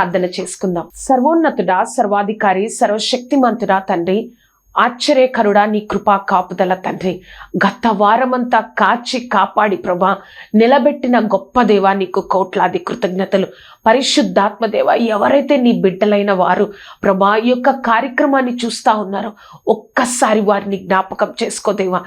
ప్రార్థన చేసుకుందాం. సర్వోన్నతుడా, సర్వాధికారి, సర్వశక్తిమంతుడా తండ్రి, ఆశ్చర్యకరుడా, నీ కృపా కాపుదల తండ్రి, గత వారమంతా కాచి కాపాడి ప్రభా నిలబెట్టిన గొప్ప దేవా నీకు కోట్లాది కృతజ్ఞతలు. పరిశుద్ధాత్మ దేవ, ఎవరైతే నీ బిడ్డలైన వారు ప్రభా ఈ యొక్క కార్యక్రమాన్ని చూస్తూ ఉన్నారో ఒక్కసారి వారిని జ్ఞాపకం చేసుకోదేవా.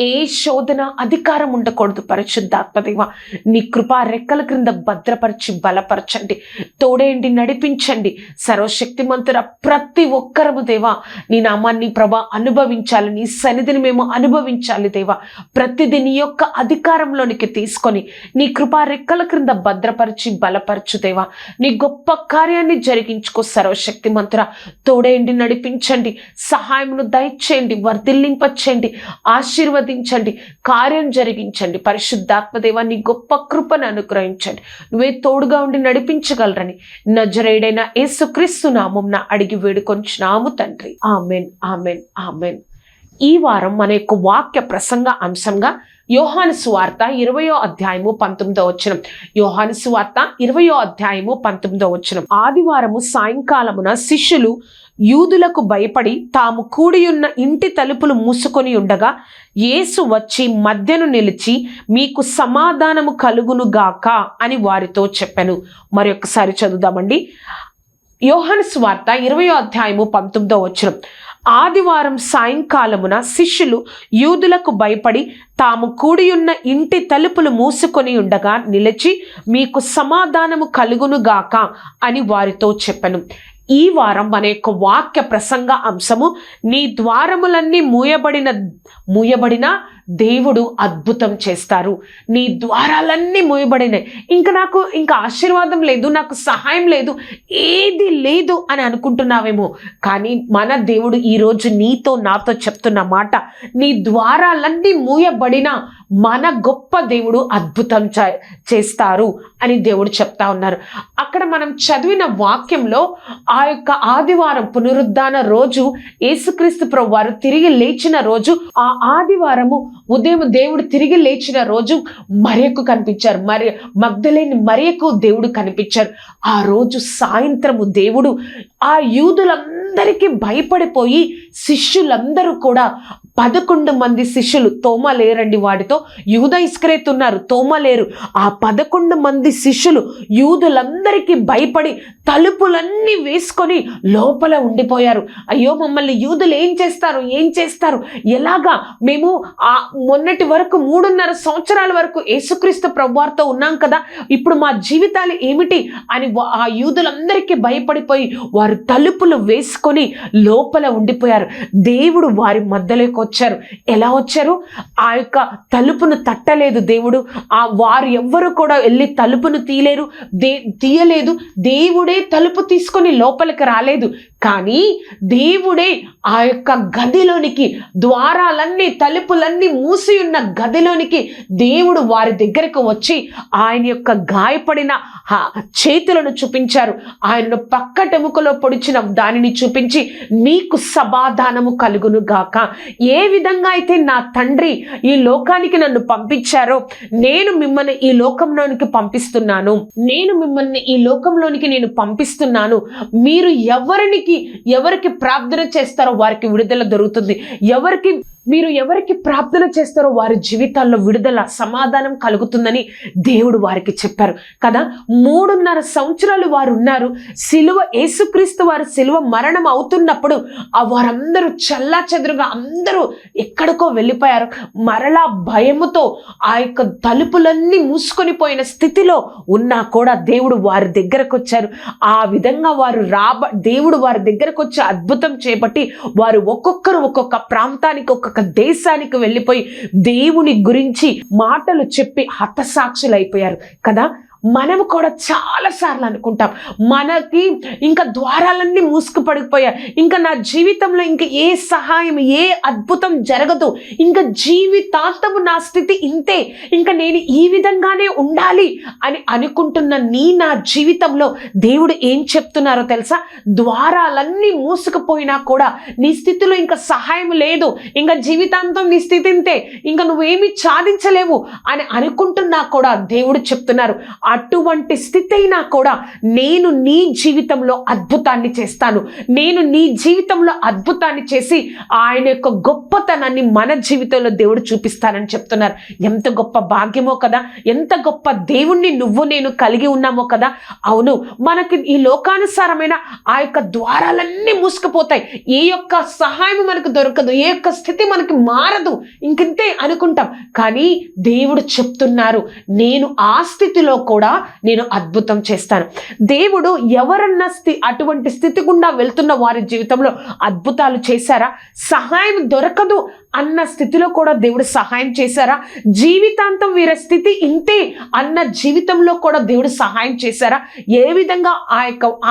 ఏ శోధన అధికారం ఉండకూడదు. పరిశుద్ధాత్మ దేవ, నీ కృపా రెక్కల క్రింద భద్రపరిచి బలపరచండి, తోడేండి, నడిపించండి. సర్వశక్తిమంతుడ, ప్రతి ఒక్కరము దేవా నీ నామాన్ని ప్రభా అనుభవించాలి, నీ సన్నిధిని మేము అనుభవించాలి దేవా. ప్రతిదీ నీ యొక్క అధికారంలోనికి తీసుకొని నీ కృపా రెక్కల క్రింద భద్రపరిచి బలపరచు దేవా. నీ గొప్ప కార్యాన్ని జరిగించుకో సర్వశక్తిమంతురా. తోడేండి, నడిపించండి, సహాయమును దయచేయండి, వర్ధిల్లింపచేయండి, ఆశీర్వదించండి, కార్యం జరిగించండి. పరిశుద్ధాత్మదేవా, నీ గొప్ప కృపను అనుగ్రహించండి. నువ్వే తోడుగా ఉండి నడిపించగలరని నజరేయుడైన యేసుక్రీస్తు నామమున అడిగి వేడుకొంచున్నాము తండ్రి. Amen, amen, amen. ఈ వారం మన యొక్క వాక్య ప్రసంగ అంశంగా యోహాను సువార్త 20వ అధ్యాయము 19వ వచనం. యోహాను సువార్త 20వ అధ్యాయము 19వ వచనం. ఆదివారము సాయంకాలమున శిష్యులు యూదులకు భయపడి తాము కూడియున్న ఇంటి తలుపులు మూసుకొని ఉండగా యేసు వచ్చి మధ్యను నిలిచి, మీకు సమాధానము కలుగునుగాక అని వారితో చెప్పెను. మరొకసారి చదువుదామండి. యోహాను సువార్త 20వ అధ్యాయము 19వ వచనం. ఆదివారం సాయంకాలమున శిష్యులు యూదులకు భయపడి తాము కూడియున్న ఇంటి తలుపులు మూసుకొని ఉండగా నిలిచి, మీకు సమాధానము కలుగునుగాక అని వారితో చెప్పెను. ఈ వారం మన యొక్క వాక్య ప్రసంగ అంశము, నీ ద్వారములన్నీ మూయబడిన దేవుడు అద్భుతం చేస్తారు. నీ ద్వారాలన్నీ మూయబడినాయి, నాకు ఆశీర్వాదం లేదు, నాకు సహాయం లేదు, ఏది లేదు అని అనుకుంటున్నావేమో. కానీ మన దేవుడు ఈరోజు నీతో నాతో చెప్తున్న మాట, నీ ద్వారాలన్నీ మూయబడిన మన గొప్ప దేవుడు అద్భుతం చేస్తారు అని దేవుడు చెప్తా ఉన్నారు. అక్కడ మనం చదివిన వాక్యంలో ఆ యొక్క ఆదివారం పునరుద్ధాన రోజు, యేసుక్రీస్తు ప్రభువు వారు తిరిగి లేచిన రోజు, ఆ ఆదివారము ఉదయం దేవుడు తిరిగి లేచిన రోజు మరియకు కనిపించారు. మగ్దలేని మరియకు దేవుడు కనిపించారు. ఆ రోజు సాయంత్రము దేవుడు ఆ యూదులందరికీ భయపడిపోయి శిష్యులందరూ కూడా 11 మంది శిష్యులు, తోమా లేరండి వాడితో, యూద ఇస్కరియోతు ఉన్నారు, తోమా లేరు. ఆ 11 మంది శిష్యులు యూదులందరికీ భయపడి తలుపులన్నీ వేసుకొని లోపల ఉండిపోయారు. అయ్యో, మమ్మల్ని యూదులు ఏం చేస్తారు, ఎలాగా? మేము మొన్నటి వరకు 3.5 సంవత్సరాల వరకు యేసుక్రీస్తు ప్రభువారితో ఉన్నాం కదా, ఇప్పుడు మా జీవితాలు ఏమిటి అని ఆ యూదులందరికీ భయపడిపోయి వారు తలుపులు వేసుకొని లోపల ఉండిపోయారు. దేవుడు వారి మధ్యలోకి వచ్చారు. ఎలా వచ్చారు? ఆ యొక్క తలుపును తట్టలేదు దేవుడు. వారు ఎవ్వరు కూడా వెళ్ళి తలుపును తీయలేదు. దేవుడే తలుపు తీసుకొని లోపలికి రాలేదు. కానీ దేవుడే ఆ యొక్క గదిలోనికి, ద్వారాలన్నీ తలుపులన్నీ మూసి ఉన్న గదిలోనికి దేవుడు వారి దగ్గరకు వచ్చి ఆయన యొక్క గాయపడిన చేతులను చూపించారు. ఆయనను పక్కటెముకలో పొడిచిన దానిని చూపించి, మీకు సమాధానము కలుగును గాక. ఏ విధంగా అయితే నా తండ్రి ఈ లోకానికి నన్ను పంపించారో నేను మిమ్మల్ని ఈ లోకంలోనికి పంపిస్తున్నాను. నేను పంపిస్తున్నాను. మీరు ఎవరికి ప్రార్థన చేస్తారో వారికి విడుదల దొరుకుతుంది. మీరు ఎవరికి ప్రార్థన చేస్తారో వారి జీవితాల్లో విడుదల, సమాధానం కలుగుతుందని దేవుడు వారికి చెప్పారు కదా. 3.5 సంవత్సరాలు వారు ఉన్నారు. యేసుక్రీస్తు వారు సిలువ మరణం అవుతున్నప్పుడు వారందరూ చెల్లాచెదురుగా అందరూ ఎక్కడికో వెళ్ళిపోయారు. మరలా భయముతో ఆ యొక్క తలుపులన్నీ మూసుకొని పోయిన స్థితిలో ఉన్నా కూడా దేవుడు వారి దగ్గరకు వచ్చారు. ఆ విధంగా దేవుడు వారి దగ్గరకు వచ్చి అద్భుతం చేపట్టి వారు ఒక్కొక్కరు ఒక్కొక్క ప్రాంతానికి, ఒక్కొక్క దేశానికి వెళ్ళిపోయి దేవుని గురించి మాటలు చెప్పి హతసాక్షులైపోయారు కదా. మనము కూడా చాలా సార్లు అనుకుంటాం, మనకి ఇంకా ద్వారాలన్నీ మూసుకుపడిపోయాయి, ఇంకా నా జీవితంలో ఇంకా ఏ సహాయం, ఏ అద్భుతం జరగదు, ఇంకా జీవితాంతము నా స్థితి ఇంతే, ఇంకా నేను ఈ విధంగానే ఉండాలి అని అనుకుంటున్న నా జీవితంలో దేవుడు ఏం చెప్తున్నారో తెలుసా? ద్వారాలన్నీ మూసుకుపోయినా కూడా నీ స్థితిలో ఇంకా సహాయం లేదు, ఇంకా జీవితాంతం నీ స్థితి ఇంతే, ఇంకా నువ్వేమీ సాధించలేవు అని అనుకుంటున్నా కూడా దేవుడు చెప్తున్నారు, అటువంటి స్థితి అయినా కూడా నేను నీ జీవితంలో అద్భుతాన్ని చేస్తాను, నేను నీ జీవితంలో అద్భుతాన్ని చేసి ఆయన యొక్క గొప్పతనాన్ని మన జీవితంలో దేవుడు చూపిస్తానని చెప్తున్నారు. ఎంత గొప్ప భాగ్యమో కదా, ఎంత గొప్ప దేవుణ్ణి నువ్వు నేను కలిగి ఉన్నామో కదా. అవును, మనకి ఈ లోకానుసారమైన ఆ యొక్క ద్వారాలన్నీ మూసుకుపోతాయి, ఏ యొక్క సహాయం మనకు దొరకదు, ఏ యొక్క స్థితి మనకి మారదు, ఇంకంతే అనుకుంటాం. కానీ దేవుడు చెప్తున్నారు, నేను ఆ స్థితిలో కూడా నేను అద్భుతం చేస్తాను. దేవుడు ఎవరన్నా అటువంటి స్థితి గుండా వెళ్తున్న వారి జీవితంలో అద్భుతాలు చేశారా? సహాయం దొరకదు అన్న స్థితిలో కూడా దేవుడు సహాయం చేశారా? జీవితాంతం వీరి స్థితి ఇంతే అన్న జీవితంలో కూడా దేవుడు సహాయం చేశారా? ఏ విధంగా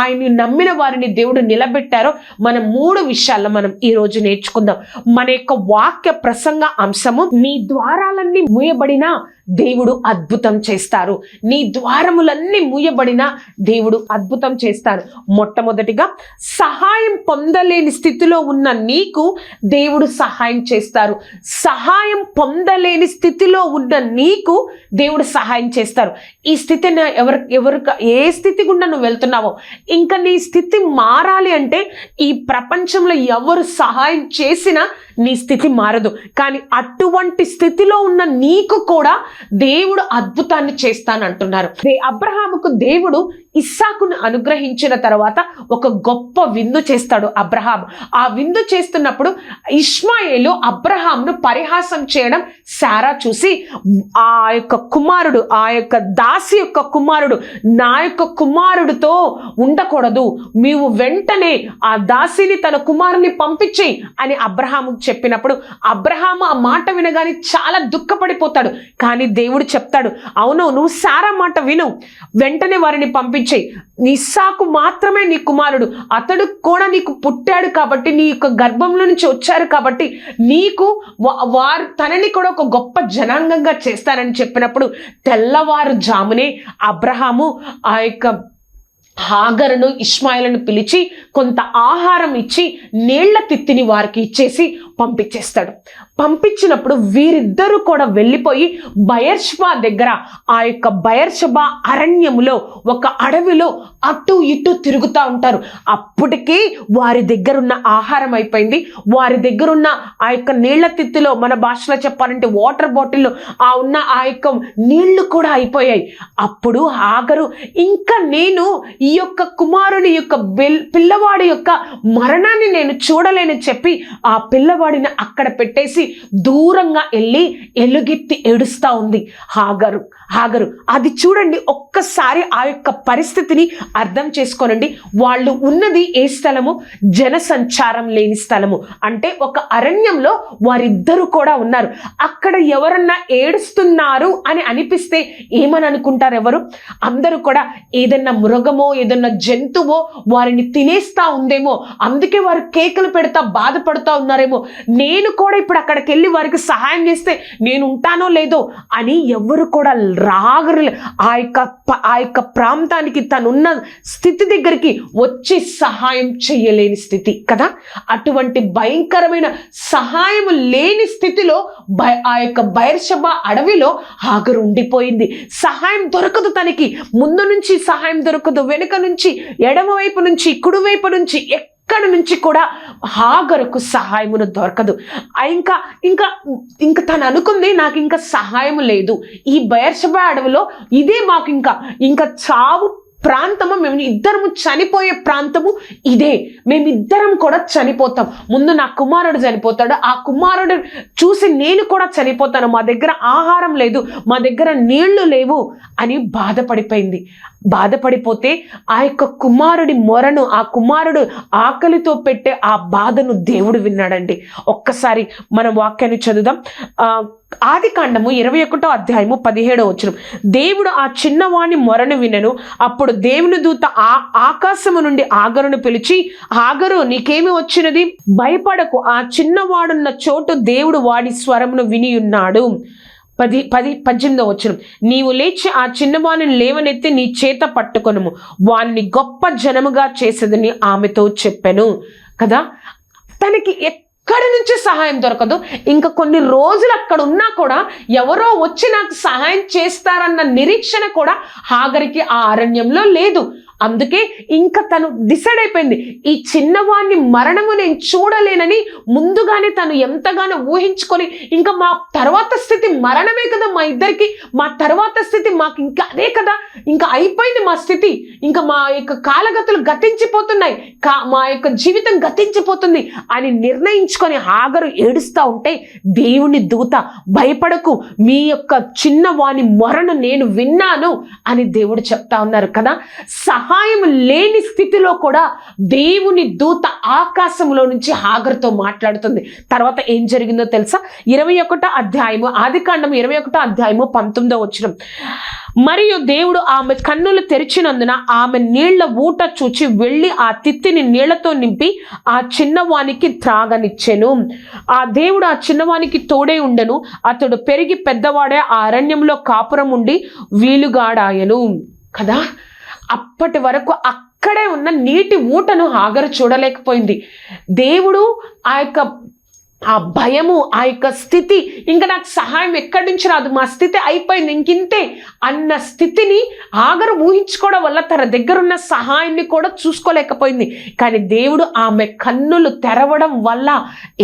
ఆయన్ని నమ్మిన వారిని దేవుడు నిలబెట్టారో మనం 3 విషయాల్లో మనం ఈ రోజు నేర్చుకుందాం. మన యొక్క వాక్య ప్రసంగ అంశము, నీ ద్వారాలన్నీ మూయబడినా దేవుడు అద్భుతం చేస్తారు. నీ ద్వారములన్నీ మూయబడినా దేవుడు అద్భుతం చేస్తారు. మొట్టమొదటిగా, సహాయం పొందలేని స్థితిలో ఉన్న నీకు దేవుడు సహాయం చేస్తారు. సహాయం పొందలేని స్థితిలో ఉన్న నీకు దేవుడు సహాయం చేస్తారు. ఈ స్థితిని ఏ స్థితి గుండా నువ్వు వెళ్తున్నావో, ఇంకా నీ స్థితి మారాలి అంటే ఈ ప్రపంచంలో ఎవరు సహాయం చేసినా నీ స్థితి మారదు. కానీ అటువంటి స్థితిలో ఉన్న నీకు కూడా దేవుడు అద్భుతాన్ని చేస్తానంటున్నారు. అబ్రహాముకు దేవుడు ఇస్సాకును అనుగ్రహించిన తర్వాత ఒక గొప్ప విందు చేస్తాడు అబ్రహాం. ఆ విందు చేస్తున్నప్పుడు ఇష్మాయేలు అబ్రహాంను పరిహాసం చేయడం శారా చూసి, ఆ యొక్క కుమారుడు, ఆ యొక్క దాసి యొక్క కుమారుడు నా యొక్క కుమారుడితో ఉండకూడదు, నీవు వెంటనే ఆ దాసిని తన కుమారుని పంపించేయి అని అబ్రహాముకు చెప్పినప్పుడు అబ్రహాము ఆ మాట వినగానే చాలా దుఃఖపడిపోతాడు. కానీ దేవుడు చెప్తాడు, అవును, నువ్వు శారా మాట విను, వెంటనే వారిని పంపించేయి. ఇస్సాకు మాత్రమే నీ కుమారుడు, అతడు కూడా నీకు పుట్టాడు కాబట్టి, నీ యొక్క గర్భంలో నుంచి వచ్చారు కాబట్టి నీకు తనని కూడా ఒక గొప్ప జనాంగంగా చేస్తారని చెప్పినప్పుడు తెల్లవారుజామునే అబ్రహాము ఆ యొక్క హాగరును ఇష్మాయిలను పిలిచి కొంత ఆహారం ఇచ్చి నీళ్ల తిత్తిని వారికి ఇచ్చేసి పంపించేస్తాడు. పంపించినప్పుడు వీరిద్దరూ కూడా వెళ్ళిపోయి బయర్షబా దగ్గర, ఆ యొక్క బయర్షబా అరణ్యములో ఒక అడవిలో అటు ఇటు తిరుగుతూ ఉంటారు. అప్పటికే వారి దగ్గరున్న ఆహారం అయిపోయింది, వారి దగ్గరున్న ఆ యొక్క నీళ్ల తిత్తిలో, మన భాషలో చెప్పాలంటే వాటర్ బాటిల్లో ఉన్న ఆ యొక్క నీళ్లు కూడా అయిపోయాయి. అప్పుడు హాగరు, ఇంకా నేను ఈ యొక్క కుమారుని యొక్క పిల్లవాడి యొక్క మరణాన్ని నేను చూడలేని చెప్పి ఆ పిల్లవాడిని అక్కడ పెట్టేసి దూరంగా వెళ్ళి ఎలుగెత్తి ఏడుస్తా ఉంది హాగరు. అది చూడండి, ఒక్కసారి ఆ యొక్క పరిస్థితిని అర్థం చేసుకోనండి. వాళ్ళు ఉన్నది ఏ స్థలము? జనసంచారం లేని స్థలము, అంటే ఒక అరణ్యంలో వారిద్దరూ కూడా ఉన్నారు. అక్కడ ఎవరన్నా ఏడుస్తున్నారు అని అనిపిస్తే ఏమని అనుకుంటారు ఎవరు? అందరూ కూడా ఏదన్నా మృగమో ఏదన్నా జంతువో వారిని తినేస్తా ఉందేమో, అందుకే వారు కేకలు పెడతా బాధపడుతూ ఉన్నారేమో, నేను కూడా ఇప్పుడు అక్కడికి వెళ్ళి వారికి సహాయం చేస్తే నేను ఉంటానో లేదో అని ఎవరు కూడా రాగరు. ఆ యొక్క ప్రాంతానికి తనున్న స్థితి దగ్గరికి వచ్చి సహాయం చేయలేని స్థితి కదా. అటువంటి భయంకరమైన సహాయం లేని స్థితిలో ఆ యొక్క బయర్షబా అడవిలో హాగరు ఉండిపోయింది. సహాయం దొరకదు తనకి, ముందు నుంచి సహాయం దొరకదు, వెనుక నుంచి, ఎడమవైపు నుంచి, కుడివైపు నుంచి, ఎక్కడి నుంచి కూడా హాగరుకు సహాయమును దొరకదు. ఇంకా తను అనుకుంది, నాకు ఇంకా సహాయం లేదు, ఈ బయర్షబా అడవిలో ఇదే మాకు ఇంకా చావు ప్రాంతము, మేము ఇద్దరము చనిపోయే ప్రాంతము ఇదే, మేమిద్దరం కూడా చనిపోతాం, ముందు నా కుమారుడు చనిపోతాడు, ఆ కుమారుడు చూసి నేను కూడా చనిపోతాను, మా దగ్గర ఆహారం లేదు, మా దగ్గర నీళ్లు లేవు అని బాధపడిపోతే ఆ యొక్క కుమారుడి మొరను, ఆ కుమారుడు ఆకలితో పెట్టే ఆ బాధను దేవుడు విన్నాడండి. ఒక్కసారి మనం వాక్యాన్ని చదువుదాం. ఆదికాండము 21వ అధ్యాయము 17వ వచనం. దేవుడు ఆ చిన్నవాణి మొరను వినెను. అప్పుడు దేవుని దూత ఆకాశము నుండి ఆగరును పిలిచి, ఆగరు, నీకేమి వచ్చినది? భయపడకు, ఆ చిన్నవాడున్న చోటు దేవుడు వాడి స్వరమును విని ఉన్నాడు. 18వ వచనం. నీవు లేచి ఆ చిన్నవాణిని లేవనెత్తి నీ చేత పట్టుకొనుము, వానిని గొప్ప జనముగా చేసేదని ఆమెతో చెప్పెను కదా. తనకి అక్కడి నుంచి సహాయం దొరకదు. ఇంకా కొన్ని రోజులు అక్కడ ఉన్నా కూడా ఎవరో వచ్చి నాకు సహాయం చేస్తారన్న నిరీక్షణ కూడా హాగరికి ఆ అరణ్యంలో లేదు. అందుకే ఇంకా తను డిసైడ్ అయిపోయింది, ఈ చిన్నవాడిని మరణము నేను చూడలేనని ముందుగానే తను ఎంతగానో ఊహించుకొని, ఇంకా మా తర్వాత స్థితి మరణమే కదా మా ఇద్దరికి, మా తర్వాత స్థితి మాకు ఇంకా అదే కదా, ఇంకా అయిపోయింది మా స్థితి, ఇంకా మా యొక్క కాలగతులు గతించిపోతున్నాయి, మా యొక్క జీవితం గతించిపోతుంది అని నిర్ణయించుకొని హాగరు ఏడుస్తూ ఉంటే దేవుని దూత, భయపడకు, మీ యొక్క చిన్నవాని మొరను నేను విన్నాను అని దేవుడు చెప్తా ఉన్నారు కదా. సహాయం లేని స్థితిలో కూడా దేవుని దూత ఆకాశంలో నుంచి హాగరుతో మాట్లాడుతుంది. తర్వాత ఏం జరిగిందో తెలుసా? 21వ అధ్యాయము, ఆదికాండం 21వ అధ్యాయము 19వ వచనం. మరియు దేవుడు ఆమె కన్నులు తెరిచినందున ఆమె నీళ్ల ఊట చూచి వెళ్ళి ఆ తిత్తిని నీళ్లతో నింపి ఆ చిన్నవానికి త్రాగనిచ్చెను. ఆ దేవుడు ఆ చిన్నవానికి తోడే ఉండెను. అతడు పెరిగి పెద్దవాడే ఆ అరణ్యంలో కాపురం ఉండి వీలుగాడాయను కదా. అప్పటి వరకు అక్కడే ఉన్న నీటి ఊటను హాగరు చూడలేకపోయింది. దేవుడు ఆ భయము, ఆ యొక్క స్థితి, ఇంకా నాకు సహాయం ఎక్కడి నుంచి రాదు, మా స్థితి అయిపోయింది ఇంకింతే అన్న స్థితిని హాగరు ఊహించుకోవడం వల్ల తన దగ్గర ఉన్న సహాయాన్ని కూడా చూసుకోలేకపోయింది. కానీ దేవుడు ఆమె కన్నులు తెరవడం వల్ల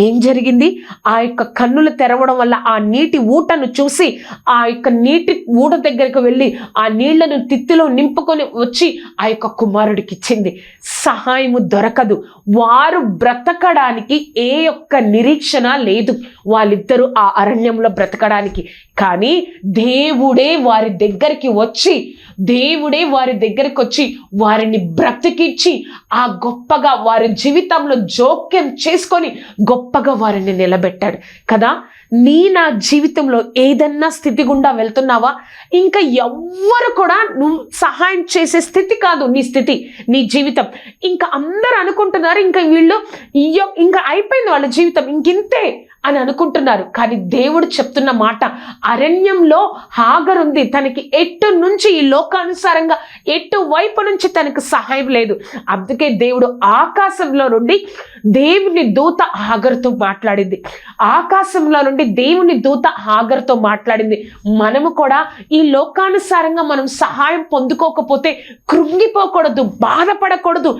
ఏం జరిగింది? ఆ యొక్క కన్నులు తెరవడం వల్ల ఆ నీటి ఊటను చూసి ఆ యొక్క నీటి ఊట దగ్గరికి వెళ్ళి ఆ నీళ్లను తిత్తిలో నింపుకొని వచ్చి ఆ యొక్క కుమారుడికి ఇచ్చింది. సహాయము దొరకదు, వారు బ్రతకడానికి ఏ యొక్క నిరీక్షణ లేదు వాళ్ళిద్దరూ ఆ అరణ్యంలో బ్రతకడానికి. కానీ దేవుడే వారి దగ్గరికి వచ్చి వారిని బ్రతికించి ఆ గొప్పగా వారి జీవితంలో జోక్యం చేసుకొని గొప్పగా వారిని నిలబెట్టాడు కదా. నా జీవితంలో ఏదన్నా స్థితి గుండా వెళ్తున్నావా? ఇంకా ఎవ్వరు కూడా నువ్వు సహాయం చేసే స్థితి కాదు నీ స్థితి, నీ జీవితం. ఇంకా అందరూ అనుకుంటున్నారు ఇంకా వీళ్ళు ఇంకా అయిపోయింది వాళ్ళ జీవితం, ఇంకింతే అని అనుకుంటున్నారు. కానీ దేవుడు చెప్తున్న మాట, అరణ్యంలో హాగరుంది, తనకి ఎటు నుంచి ఈ లోకానుసారంగా ఎటు వైపు నుంచి తనకు సహాయం లేదు. అందుకే దేవుడు ఆకాశంలో నుండి దేవుని దూత హాగరుతో మాట్లాడింది. ఆకాశంలో నుండి దేవుని దూత హాగరుతో మాట్లాడింది. మనము కూడా ఈ లోకానుసారంగా మనం సహాయం పొందుకోకపోతే కృంగిపోకూడదు, బాధపడకూడదు,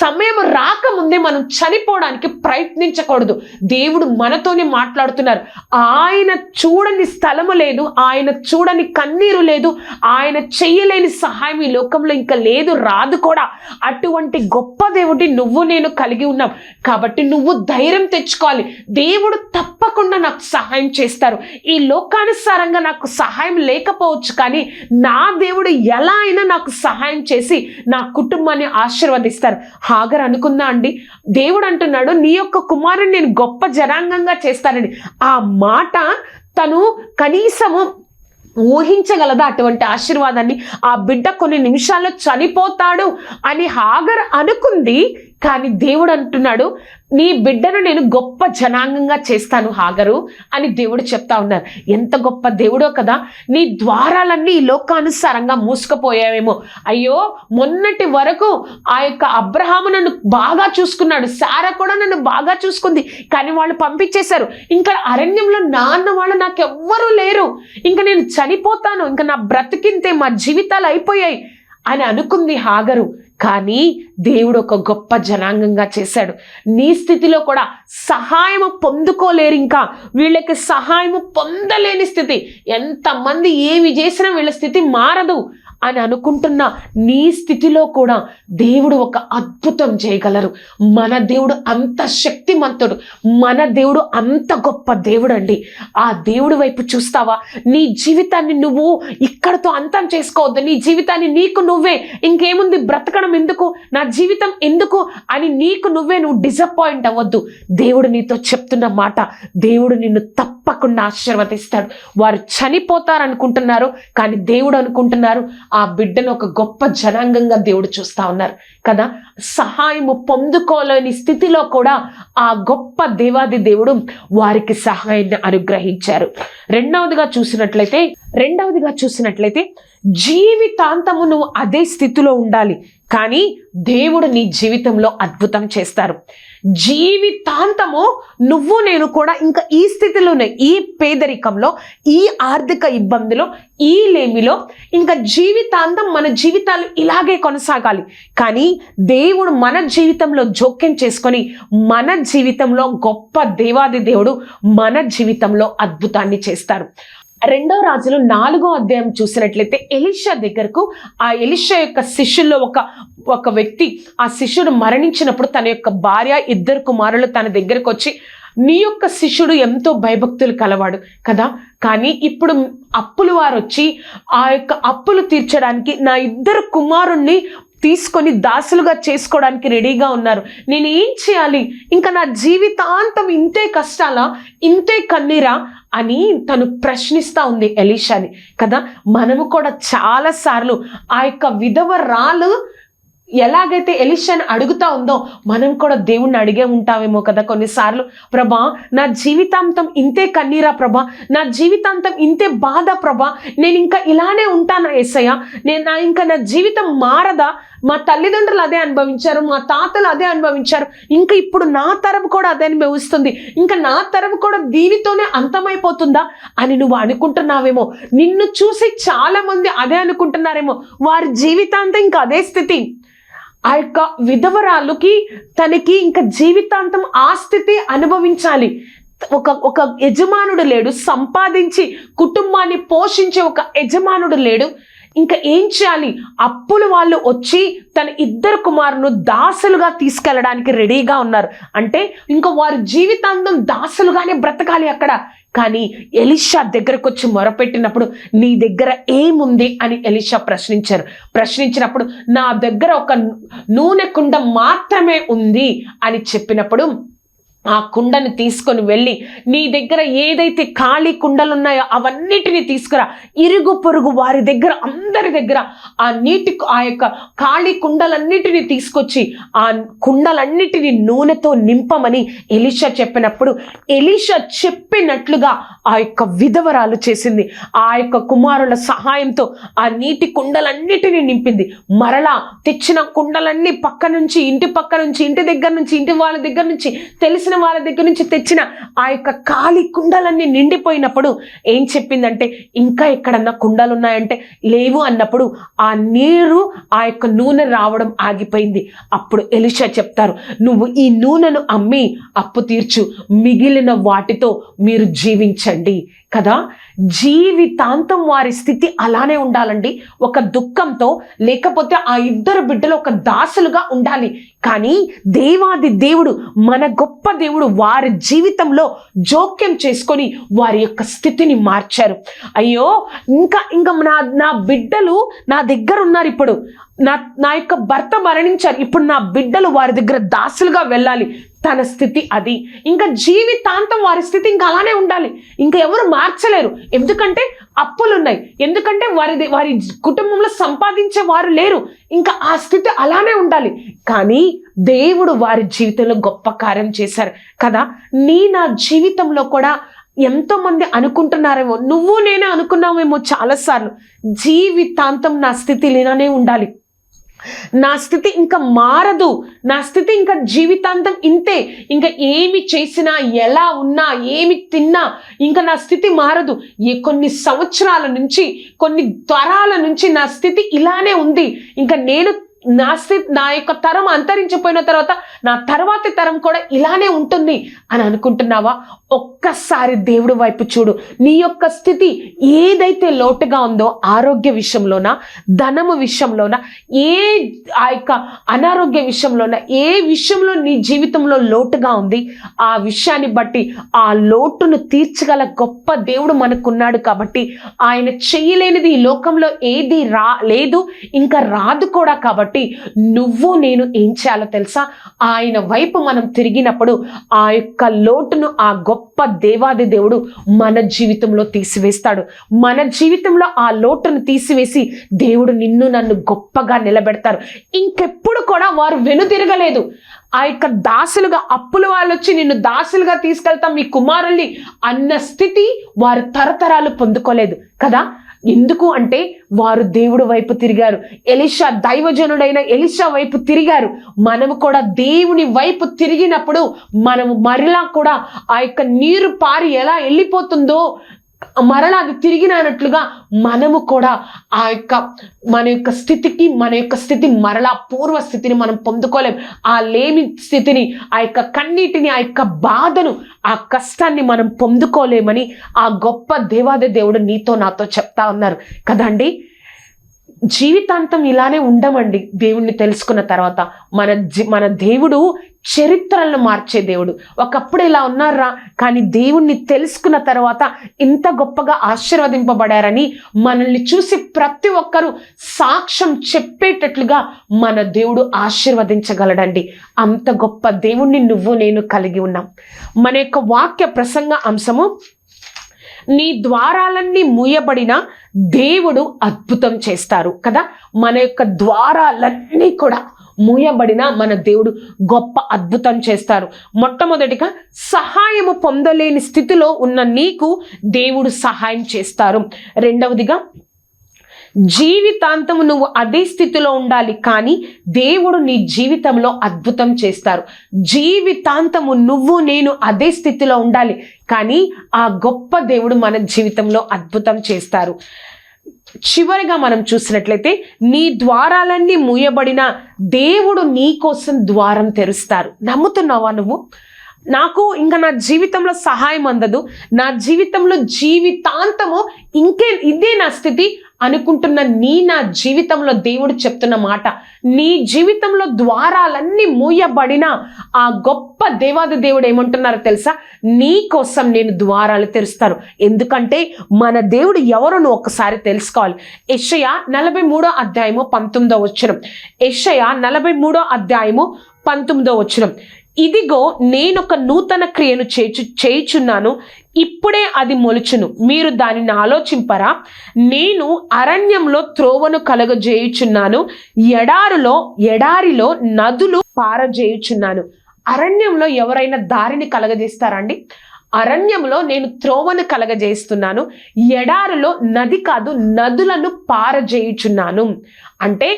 సమయం రాకముందే మనం చనిపోవడానికి ప్రయత్నించకూడదు. దేవుడు మనతోనే మాట్లాడుతున్నారు. ఆయన చూడని స్థలము లేదు, ఆయన చూడని కన్నీరు లేదు, ఆయన చెయ్యలేని సహాయం ఈ లోకంలో ఇంకా లేదు, రాదు కూడా. అటువంటి గొప్ప దేవుడి నువ్వు నేను కలిగి ఉన్నాం కాబట్టి నువ్వు ధైర్యం తెచ్చుకోవాలి. దేవుడు తప్పకుండా నాకు సహాయం చేస్తారు. ఈ లోకానుసారంగా నాకు సహాయం లేకపోవచ్చు, కానీ నా దేవుడు ఎలా అయినా నాకు సహాయం చేసి నా కుటుంబాన్ని ఆశీర్వదిస్తారు. హాగర్ అనుకుందా అండి, దేవుడు అంటున్నాడు నీ యొక్క కుమారుని నేను గొప్ప జనాంగంగా చేస్తానని. ఆ మాట తను కనీసము ఊహించగలదా? అటువంటి ఆశీర్వాదాన్ని. ఆ బిడ్డ కొన్ని నిమిషాల్లో చనిపోతాడు అని హాగర్ అనుకుంది. కానీ దేవుడు అంటున్నాడు నీ బిడ్డను నేను గొప్ప జనాంగంగా చేస్తాను హాగరు అని దేవుడు చెప్తా ఉన్నారు. ఎంత గొప్ప దేవుడో కదా. నీ ద్వారాలన్నీ ఈ లోకానుసారంగా మూసుకుపోయావేమో. అయ్యో, మొన్నటి వరకు ఆ యొక్క అబ్రహాము నన్ను బాగా చూసుకున్నాడు, సారా కూడా నన్ను బాగా చూసుకుంది, కానీ వాళ్ళు పంపించేశారు. ఇంకా అరణ్యంలో నాన్న వాళ్ళు నాకెవ్వరూ లేరు, ఇంకా నేను చనిపోతాను, ఇంకా నా బ్రతికింతే, మా జీవితాలు అయిపోయాయి అని అనుకుంది హాగరు. కానీ దేవుడు ఒక గొప్ప జనాంగంగా చేశాడు. నీ స్థితిలో కూడా సహాయము పొందుకోలేరు, ఇంకా వీళ్ళకి సహాయము పొందలేని స్థితి, ఎంతమంది ఏమి చేసినా వీళ్ళ స్థితి మారదు అని అనుకుంటున్న నీ స్థితిలో కూడా దేవుడు ఒక అద్భుతం చేయగలరు. మన దేవుడు అంత శక్తిమంతుడు, మన దేవుడు అంత గొప్ప దేవుడు అండి. ఆ దేవుడి వైపు చూస్తావా? నీ జీవితాన్ని నువ్వు ఇక్కడతో అంతం చేసుకోవద్దు. నీ జీవితాన్ని నీకు నువ్వే ఇంకేముంది, బ్రతకడం ఎందుకు, నా జీవితం ఎందుకు అని నీకు నువ్వే నువ్వు డిసప్పాయింట్ అవ్వద్దు. దేవుడు నీతో చెప్తున్న మాట, దేవుడు నిన్ను తప్పకుండా ఆశీర్వదిస్తాడు. వారు చనిపోతారనుకుంటున్నారు, కానీ దేవుడు అనుకుంటున్నారు ఆ బిడ్డను ఒక గొప్ప జనాంగంగా దేవుడు చూస్తా ఉన్నారు కదా. సహాయము పొందుకోలేని స్థితిలో కూడా ఆ గొప్ప దేవాది దేవుడు వారికి సహాయాన్ని అనుగ్రహించారు. రెండవదిగా చూసినట్లయితే జీవితాంతము నువ్వు అదే స్థితిలో ఉండాలి, కానీ దేవుడు నీ జీవితంలో అద్భుతం చేస్తారు. జీవితాంతము నువ్వు నేను కూడా ఇంకా ఈ స్థితిలోనే, ఈ పేదరికంలో, ఈ ఆర్థిక ఇబ్బందిలో, ఈ లేమిలో ఇంకా జీవితాంతం మన జీవితాలు ఇలాగే కొనసాగాలి. కానీ దేవుడు మన జీవితంలో జోక్యం చేసుకొని మన జీవితంలో గొప్ప దేవాది దేవుడు మన జీవితంలో అద్భుతాన్ని చేస్తారు. 2 రాజులు 4వ అధ్యాయం చూసినట్లయితే ఎలీషా దగ్గరకు ఆ ఎలీషా యొక్క శిష్యుల్లో ఒక వ్యక్తి, ఆ శిష్యుడు మరణించినప్పుడు తన యొక్క భార్య, 2 కుమారులు తన దగ్గరకు వచ్చి, నీ యొక్క శిష్యుడు ఎంతో భయభక్తులు కలవాడు కదా, కానీ ఇప్పుడు అప్పులు వారు వచ్చి ఆ యొక్క అప్పులు తీర్చడానికి నా 2 కుమారుణ్ణి తీసుకొని దాసులుగా చేసుకోవడానికి రెడీగా ఉన్నారు. నేను ఏం చేయాలి? ఇంకా నా జీవితాంతం ఇంతే కష్టాలా, ఇంతే కన్నీరా అని తను ప్రశ్నిస్తూ ఉంది ఎలీషాని కదా. మనము కూడా చాలాసార్లు ఆ యొక్క విధవరాలు ఎలాగైతే ఎలీషాని అడుగుతా ఉందో మనం కూడా దేవుణ్ణి అడిగే ఉంటామేమో కదా కొన్నిసార్లు. ప్రభా, నా జీవితాంతం ఇంతే కన్నీరా ప్రభా, నా జీవితాంతం ఇంతే బాధ ప్రభా, నేను ఇంకా ఇలానే ఉంటానా యేసయ్య, ఇంకా నా జీవితం మారదా? మా తల్లిదండ్రులు అదే అనుభవించారు, మా తాతలు అదే అనుభవించారు, ఇంకా ఇప్పుడు నా తరపు కూడా అదే అనుభవిస్తుంది, ఇంకా నా తరపు కూడా దీనితోనే అంతమైపోతుందా అని నువ్వు అనుకుంటున్నావేమో. నిన్ను చూసి చాలా మంది అదే అనుకుంటున్నారేమో. వారి జీవితాంతం ఇంకా అదే స్థితి. ఆ యొక్క విధవరాలుకి తనకి ఇంకా జీవితాంతం ఆ స్థితి అనుభవించాలి. ఒక యజమానుడు లేడు, సంపాదించి కుటుంబాన్ని పోషించే ఒక యజమానుడు లేడు. ఇంకా ఏం చేయాలి? అప్పులు వాళ్ళు వచ్చి తన 2 కుమారులను దాసులుగా తీసుకెళ్ళడానికి రెడీగా ఉన్నారు. అంటే ఇంకా వారి జీవితాంతం దాసులుగానే బ్రతకాలి అక్కడ. కానీ ఎలీషా దగ్గరకు వచ్చి మొరపెట్టినప్పుడు నీ దగ్గర ఏముంది అని ఎలీషా ప్రశ్నించినప్పుడు నా దగ్గర ఒక నూనె కుండ మాత్రమే ఉంది అని చెప్పినప్పుడు ఆ కుండను తీసుకొని వెళ్ళి నీ దగ్గర ఏదైతే ఖాళీ కుండలు ఉన్నాయో అవన్నిటిని తీసుకురా, ఇరుగు పొరుగు వారి దగ్గర అందరి దగ్గర ఆ యొక్క ఖాళీ కుండలన్నిటిని తీసుకొచ్చి ఆ కుండలన్నిటిని నూనెతో నింపమని ఎలీషా చెప్పినప్పుడు ఎలీషా చెప్పినట్లుగా ఆ యొక్క విధవరాలు చేసింది. ఆ యొక్క కుమారుల సహాయంతో ఆ నీటి కుండలన్నిటిని నింపింది. మరలా తెచ్చిన కుండలన్నీ పక్క నుంచి, ఇంటి పక్క నుంచి, ఇంటి దగ్గర నుంచి, ఇంటి వాళ్ళ దగ్గర నుంచి, తెలిసిన వాళ్ళ దగ్గర నుంచి తెచ్చిన ఆ యొక్క ఖాళీ కుండలన్నీ నిండిపోయినప్పుడు ఏం చెప్పిందంటే, ఇంకా ఎక్కడన్నా కుండలు ఉన్నాయంటే లేవు అన్నప్పుడు ఆ నీరు, ఆ యొక్క నూనె రావడం ఆగిపోయింది. అప్పుడు ఎలీషా చెప్తారు, నువ్వు ఈ నూనెను అమ్మి అప్పు తీర్చు, మిగిలిన వాటితో మీరు జీవించండి కదా. జీవితాంతం వారి స్థితి అలానే ఉండాలండి. ఒక దుఃఖంతో, లేకపోతే ఆ 2 బిడ్డలు ఒక దాసులుగా ఉండాలి. కానీ దేవాది దేవుడు, మన గొప్ప దేవుడు వారి జీవితంలో జోక్యం చేసుకొని వారి యొక్క స్థితిని మార్చారు. అయ్యో, ఇంకా నా బిడ్డలు నా దగ్గర ఉన్నారు, ఇప్పుడు నా యొక్క భర్త మరణించారు, ఇప్పుడు నా బిడ్డలు వారి దగ్గర దాసులుగా వెళ్ళాలి. తన స్థితి అది. ఇంకా జీవితాంతం వారి స్థితి ఇంకా అలానే ఉండాలి. ఇంకా ఎవరు మార్చలేరు. ఎందుకంటే అప్పులున్నాయి, ఎందుకంటే వారి కుటుంబంలో సంపాదించే వారు లేరు. ఇంకా ఆ స్థితి అలానే ఉండాలి. కానీ దేవుడు వారి జీవితంలో గొప్ప కార్యం చేశారు కదా. నా జీవితంలో కూడా ఎంతో మంది అనుకుంటున్నారేమో, నువ్వు నేనే అనుకున్నామేమో చాలాసార్లు, జీవితాంతం నా స్థితి ఇలానే ఉండాలి, నా స్థితి ఇంకా మారదు, నా స్థితి ఇంకా జీవితాంతం ఇంతే, ఇంకా ఏమి చేసినా, ఎలా ఉన్నా, ఏమి తిన్నా ఇంకా నా స్థితి మారదు. కొన్ని సంవత్సరాల నుంచి, కొన్ని తరాల నుంచి నా స్థితి ఇలానే ఉంది, ఇంకా నా యొక్క తరం అంతరించిపోయిన తర్వాత నా తర్వాతి తరం కూడా ఇలానే ఉంటుంది అని అనుకుంటున్నావా? ఒక్కసారి దేవుడి వైపు చూడు. నీ యొక్క స్థితి ఏదైతే లోటుగా ఉందో, ఆరోగ్య విషయంలోనా, ధనము విషయంలోనా, ఆ యొక్క అనారోగ్య విషయంలోనా, ఏ విషయంలో నీ జీవితంలో లోటుగా ఉంది, ఆ విషయాన్ని బట్టి ఆ లోటును తీర్చగల గొప్ప దేవుడు మనకున్నాడు. కాబట్టి ఆయన చేయలేనిది ఈ లోకంలో ఏది లేదు, ఇంకా రాదు కూడా. కాబట్టి నువ్వు నేను ఏం చేయాలో తెలుసా? ఆయన వైపు మనం తిరిగినప్పుడు ఆ యొక్క లోటును ఆ గొప్ప దేవాది దేవుడు మన జీవితంలో తీసివేస్తాడు. మన జీవితంలో ఆ లోటును తీసివేసి దేవుడు నిన్ను నన్ను గొప్పగా నిలబెడతారు. ఇంకెప్పుడు కూడా వారు వెనుతిరగలేదు. ఆ యొక్క దాసులుగా, అప్పుల వాళ్ళు వచ్చి నిన్ను దాసులుగా తీసుకెళ్తాం మీ కుమారుల్ని అన్న స్థితి వారు తరతరాలు పొందుకోలేదు కదా. ఎందుకు అంటే వారు దేవుడు వైపు తిరిగారు. ఎలీషా, దైవజనుడైన ఎలీషా వైపు తిరిగారు. మనము కూడా దేవుని వైపు తిరిగినప్పుడు మనము మరలా కూడా ఆ యొక్క నీరు పారి ఎలా వెళ్ళిపోతుందో మరలా అది తిరిగినట్లుగా మనము కూడా మన యొక్క స్థితి మరలా పూర్వ స్థితిని మనం పొందుకోలేం. ఆ లేమి స్థితిని, ఆ యొక్క కన్నీటిని, ఆ యొక్క బాధను, ఆ కష్టాన్ని మనం పొందుకోలేమని ఆ గొప్ప దేవాది దేవుడు నీతో నాతో చెప్తా ఉన్నారు కదండి. జీవితాంతం ఇలానే ఉండమండి. దేవుణ్ణి తెలుసుకున్న తర్వాత మన దేవుడు చరిత్రలను మార్చే దేవుడు. ఒకప్పుడు ఇలా ఉన్నారా, కానీ దేవుణ్ణి తెలుసుకున్న తర్వాత ఇంత గొప్పగా ఆశీర్వదింపబడారని మనల్ని చూసి ప్రతి ఒక్కరూ సాక్ష్యం చెప్పేటట్లుగా మన దేవుడు ఆశీర్వదించగలడండి. అంత గొప్ప దేవుణ్ణి నువ్వు నేను కలిగి ఉన్నాం. మన యొక్క వాక్య ప్రసంగ అంశము, నీ ద్వారాలన్నీ మూయబడిన దేవుడు అద్భుతం చేస్తారు కదా. మన యొక్క ద్వారాలన్నీ కూడా మూయబడిన మన దేవుడు గొప్ప అద్భుతం చేస్తారు. మొట్టమొదటిగా, సహాయము పొందలేని స్థితిలో ఉన్న నీకు దేవుడు సహాయం చేస్తారు. రెండవదిగా, జీవితాంతము నువ్వు అదే స్థితిలో ఉండాలి, కానీ దేవుడు నీ జీవితంలో అద్భుతం చేస్తారు. జీవితాంతము నువ్వు నేను అదే స్థితిలో ఉండాలి, కానీ ఆ గొప్ప దేవుడు మన జీవితంలో అద్భుతం చేస్తారు. చివరిగా మనం చూసినట్లయితే, నీ ద్వారాలన్నీ మూయబడిన దేవుడు నీ కోసం ద్వారం తెరుస్తారు. నమ్ముతున్నావా నువ్వు? నాకు ఇంకా నా జీవితంలో సహాయం అందదు, నా జీవితంలో జీవితాంతము ఇదే నా స్థితి అనుకుంటున్న నా జీవితంలో దేవుడు చెప్తున్న మాట, నీ జీవితంలో ద్వారాలన్నీ మూయబడిన ఆ గొప్ప దేవాది దేవుడు ఏమంటున్నారో తెలుసా? నీ కోసం నేను ద్వారాలు తెరుస్తాను. ఎందుకంటే మన దేవుడు ఎవరో నువ్వు ఒకసారి తెలుసుకోవాలి. యెషయా 43వ అధ్యాయము 19వ వచనం. యెషయా 43వ అధ్యాయము 19వ వచనం. ఇదిగో నేనొక నూతన క్రియను చేయుచున్నాను, ఇప్పుడే అది మొలుచును, మీరు దానిని ఆలోచింపరా? నేను అరణ్యంలో త్రోవను కలగజేయుచున్నాను, ఎడారిలో నదులు పారజేయుచున్నాను. అరణ్యంలో ఎవరైనా దారిని కలగజేస్తారా అండి? అరణ్యంలో నేను త్రోవను కలగజేస్తున్నాను, ఎడారిలో నది కాదు నదులను పారజేయుచున్నాను. అంటే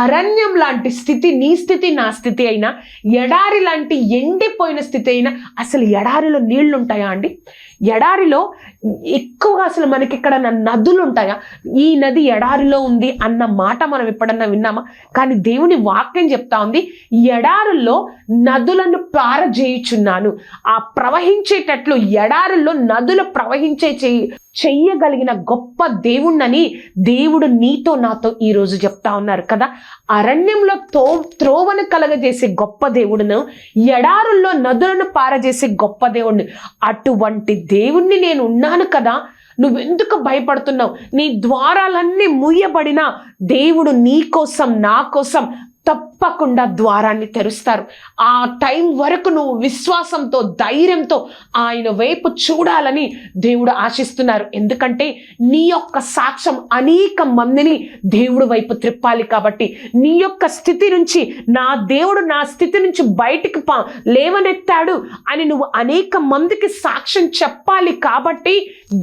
అరణ్యం లాంటి స్థితి నీ స్థితి నా స్థితి అయినా, ఎడారి లాంటి ఎండిపోయిన స్థితి అయినా, అసలు ఎడారిలో నీళ్లు ఉంటాయా అండి? ఎడారిలో ఎక్కువగా అసలు మనకి ఇక్కడ నదులు ఉంటాయా? ఈ నది ఎడారిలో ఉంది అన్న మాట మనం ఎప్పుడన్నా విన్నామా? కానీ దేవుని వాక్యం చెప్తా ఉంది, ఎడారుల్లో నదులను పారజేయుచున్నాను. ఆ ప్రవహించేటట్లు ఎడారుల్లో నదులు చెయ్యగలిగిన గొప్ప దేవుణ్ణని దేవుడు నీతో నాతో ఈరోజు చెప్తా ఉన్నారు కదా. అరణ్యంలో త్రోవను కలగజేసే గొప్ప దేవుడును, ఎడారుల్లో నదులను పారజేసే గొప్ప దేవుడిని, అటువంటి దేవుణ్ణి నేను ఉన్నాను కదా. నువ్వెందుకు భయపడుతున్నావు? నీ ద్వారాలన్నీ మూయబడిన దేవుడు నీ కోసం నా కోసం తప్పకుండా ద్వారాన్ని తెరుస్తారు. ఆ టైం వరకు నువ్వు విశ్వాసంతో ధైర్యంతో ఆయన వైపు చూడాలని దేవుడు ఆశిస్తున్నారు. ఎందుకంటే నీ యొక్క సాక్ష్యం అనేక మందిని దేవుడు వైపు త్రిప్పాలి. కాబట్టి నీ యొక్క స్థితి నుంచి నా దేవుడు నా స్థితి నుంచి బయటికి లేవనెత్తాడు అని నువ్వు అనేక మందికి సాక్ష్యం చెప్పాలి. కాబట్టి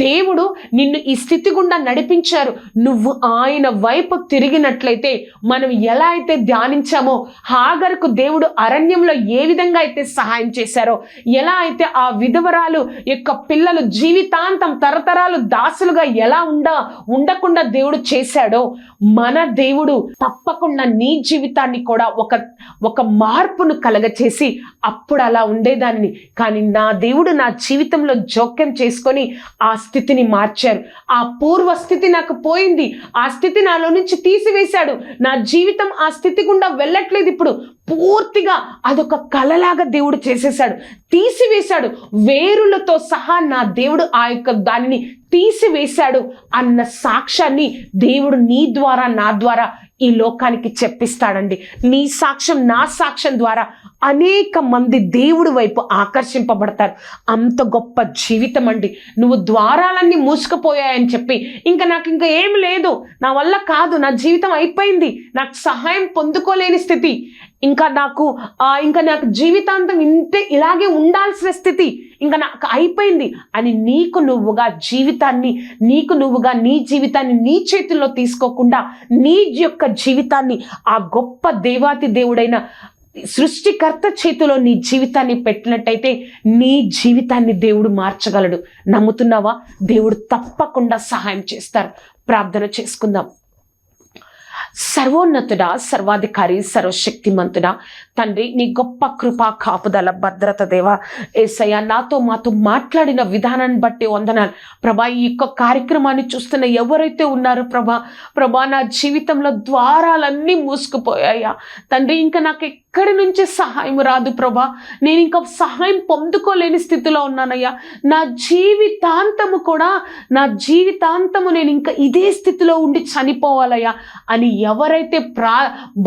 దేవుడు నిన్ను ఈ స్థితి గుండా నడిపించారు. నువ్వు ఆయన వైపు తిరిగినట్లయితే, మనం ఎలా అయితే ధ్యానించామో, హాగరుకు దేవుడు అరణ్యంలో ఏ విధంగా అయితే సహాయం చేశారో, ఎలా అయితే ఆ విధవరాలు యొక్క పిల్లలు జీవితాంతం తరతరాలు దాసులుగా ఎలా ఉండకుండా దేవుడు చేశాడో, మన దేవుడు తప్పకుండా నీ జీవితాన్ని కూడా ఒక మార్పును కలగచేసి అప్పుడు అలా ఉండేదాన్ని. కానీ నా దేవుడు నా జీవితంలో జోక్యం చేసుకొని ఆ స్థితిని మార్చారు. ఆ పూర్వ స్థితి నాకు పోయింది, ఆ స్థితి నాలో నుంచి తీసివేశాడు. నా జీవితం ఆ స్థితి గుండా వెళ్ళట్లేదు. ఇప్పుడు పూర్తిగా అదొక కలలాగా దేవుడు చేసేసాడు, తీసివేశాడు. వేరులతో సహా నా దేవుడు ఆ యొక్క దానిని తీసివేశాడు అన్న సాక్ష్యాన్ని దేవుడు నీ ద్వారా నా ద్వారా ఈ లోకానికి చెప్పిస్తాడండి. నీ సాక్ష్యం నా సాక్ష్యం ద్వారా అనేక మంది దేవుడి వైపు ఆకర్షింపబడతారు. అంత గొప్ప జీవితం అండి. నువ్వు ద్వారాలన్నీ మూసుకుపోయాయని చెప్పి నాకు ఏం లేదు, నా వల్ల కాదు, నా జీవితం అయిపోయింది, నాకు సహాయం పొందుకోలేని స్థితి, ఇంకా నాకు జీవితాంతం ఇలాగే ఉండాల్సిన స్థితి, ఇంకా నాకు అయిపోయింది అని నీకు నువ్వుగా నీ జీవితాన్ని నీ చేతుల్లో తీసుకోకుండా నీ యొక్క జీవితాన్ని ఆ గొప్ప దేవాతి దేవుడైన సృష్టికర్త చేతిలో నీ జీవితాన్ని పెట్టినట్టయితే నీ జీవితాన్ని దేవుడు మార్చగలడు. నమ్ముతున్నావా? దేవుడు తప్పకుండా సహాయం చేస్తారు. ప్రార్థన చేసుకుందాం. సర్వోన్నతుడా, సర్వాధికారి, సర్వశక్తిమంతుడా తండ్రి, నీ గొప్ప కృపా కాపుదల భద్రత దేవా యేసయ్య, నాతో మాతో మాట్లాడిన విధానాన్ని బట్టి వందనాలు ప్రభా. ఈ యొక్క కార్యక్రమాన్ని చూస్తున్న ఎవరైతే ఉన్నారో ప్రభా నా జీవితంలో ద్వారాలన్నీ మూసుకుపోయాయా తండ్రి. ఇంకా నాకు ఎక్కడి నుంచి సహాయం రాదు ప్రభా. నేను ఇంకా సహాయం పొందుకోలేని స్థితిలో ఉన్నానయ్యా. నా జీవితాంతము నేను ఇంకా ఇదే స్థితిలో ఉండి చనిపోవాలయ్యా అని ఎవరైతే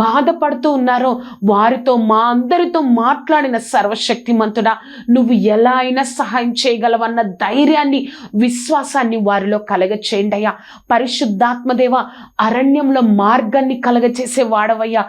బాధపడుతూ ఉన్నారో వారితో, మా అందరితో మాట్లాడిన సర్వశక్తిమంతుడా, నువ్వు ఎలా అయినా సహాయం చేయగలవన్న ధైర్యాన్ని, విశ్వాసాన్ని వారిలో కలగచేయండి అయ్యా. పరిశుద్ధాత్మదేవ, అరణ్యంలో మార్గాన్ని కలగచేసే వాడవయ్యా.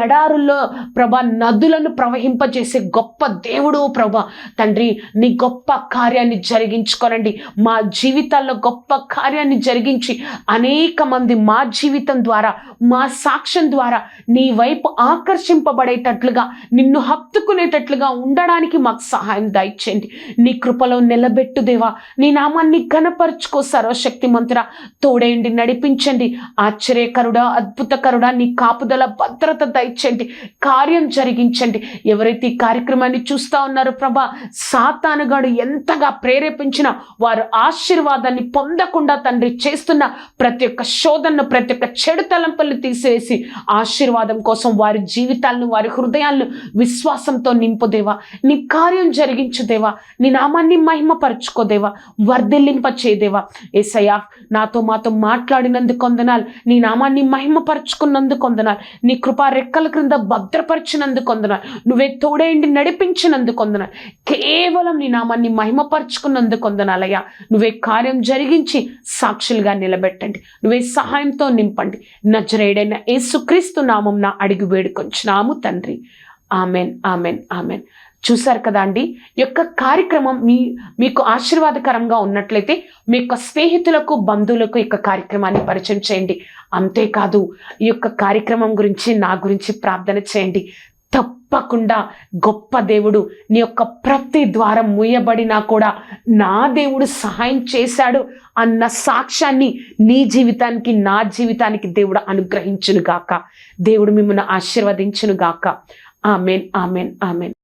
ఎడారుల్లో ప్రభా నదులను ప్రవహింపజేసే గొప్ప దేవుడు ప్రభా తండ్రి. నీ గొప్ప కార్యాన్ని జరిగించుకోనండి. మా జీవితాల్లో గొప్ప కార్యాన్ని జరిగించి అనేక మంది మా జీవితం ద్వారా, మా సాక్ష్యం ద్వారా నీ వైపు ఆకర్షింపబడేటట్లుగా, నిన్ను హత్తుకునేటట్లుగా ఉండడానికి మాకు సహాయం దయచేయండి. నీ కృపలో నిలబెట్టు దేవా. నీ నామాన్ని ఘనపరుచుకో సర్వశక్తిమంతుడా. తోడేయండి, నడిపించండి. ఆశ్చర్యకరుడా, అద్భుతకరుడా, నీ కాపుదల భద్రత దయచేయండి. కార్యం జరిగించండి. ఎవరైతే ఈ కార్యక్రమాన్ని చూస్తా ఉన్నారో ప్రభా, సాతానుగాడు ఎంతగా ప్రేరేపించిన వారు ఆశీర్వాదాన్ని పొందకుండా తండ్రి చేస్తున్న ప్రతి ఒక్క శోధనను, ప్రతి ఒక్క చెడు తలంపుల్ని తీసివేసి ఆశీర్వాదం కోసం వారి జీవితాలను, వారి హృదయాలను విశ్వాసంతో నింపుదేవా. నీ కార్యం జరిగించుదేవా. నీ నామాన్ని మహిమపరచుకోదేవా. వర్ధిల్లింపచేదేవా. యేసయ్యా, నాతో మాతో మాట్లాడినందుకు వందనాలు. నీ నామాన్ని మహిమపరచుకున్నందుకు వందనాలు. నీ కృపా రెక్కల క్రింద భద్రపరిచినందుకు వందనాలు. నువ్వే తోడేండి నడిపించినందుకు వందనాలు. కేవలం నీ నామాన్ని మహిమపరచుకున్నందుకు వందనాలయ్యా. నువ్వే కార్యం జరిగించి సాక్షులుగా నిలబెట్టండి. నువ్వే సహాయంతో నింపండి. నజరేయుడైన యేసుక్రీస్తు నామమున అడిగి వేడుకొంచున్నాము తండ్రి. Amen, amen, amen. చూశారు కదా అండి, ఈ యొక్క కార్యక్రమం మీకు ఆశీర్వాదకరంగా ఉన్నట్లయితే మీ యొక్క స్నేహితులకు, బంధువులకు ఈ యొక్క కార్యక్రమాన్ని పరిచయం చేయండి. అంతేకాదు, ఈ యొక్క కార్యక్రమం గురించి, నా గురించి ప్రార్థన చేయండి. తప్పకుండా గొప్ప దేవుడు నీ యొక్క ప్రతి ద్వారం మూయబడినా కూడా నా దేవుడు సహాయం చేశాడు అన్న సాక్ష్యాన్ని నీ జీవితానికి, నా జీవితానికి దేవుడు అనుగ్రహించును గాక. దేవుడు మిమ్మల్ని ఆశీర్వదించును గాక. Amen, amen, amen.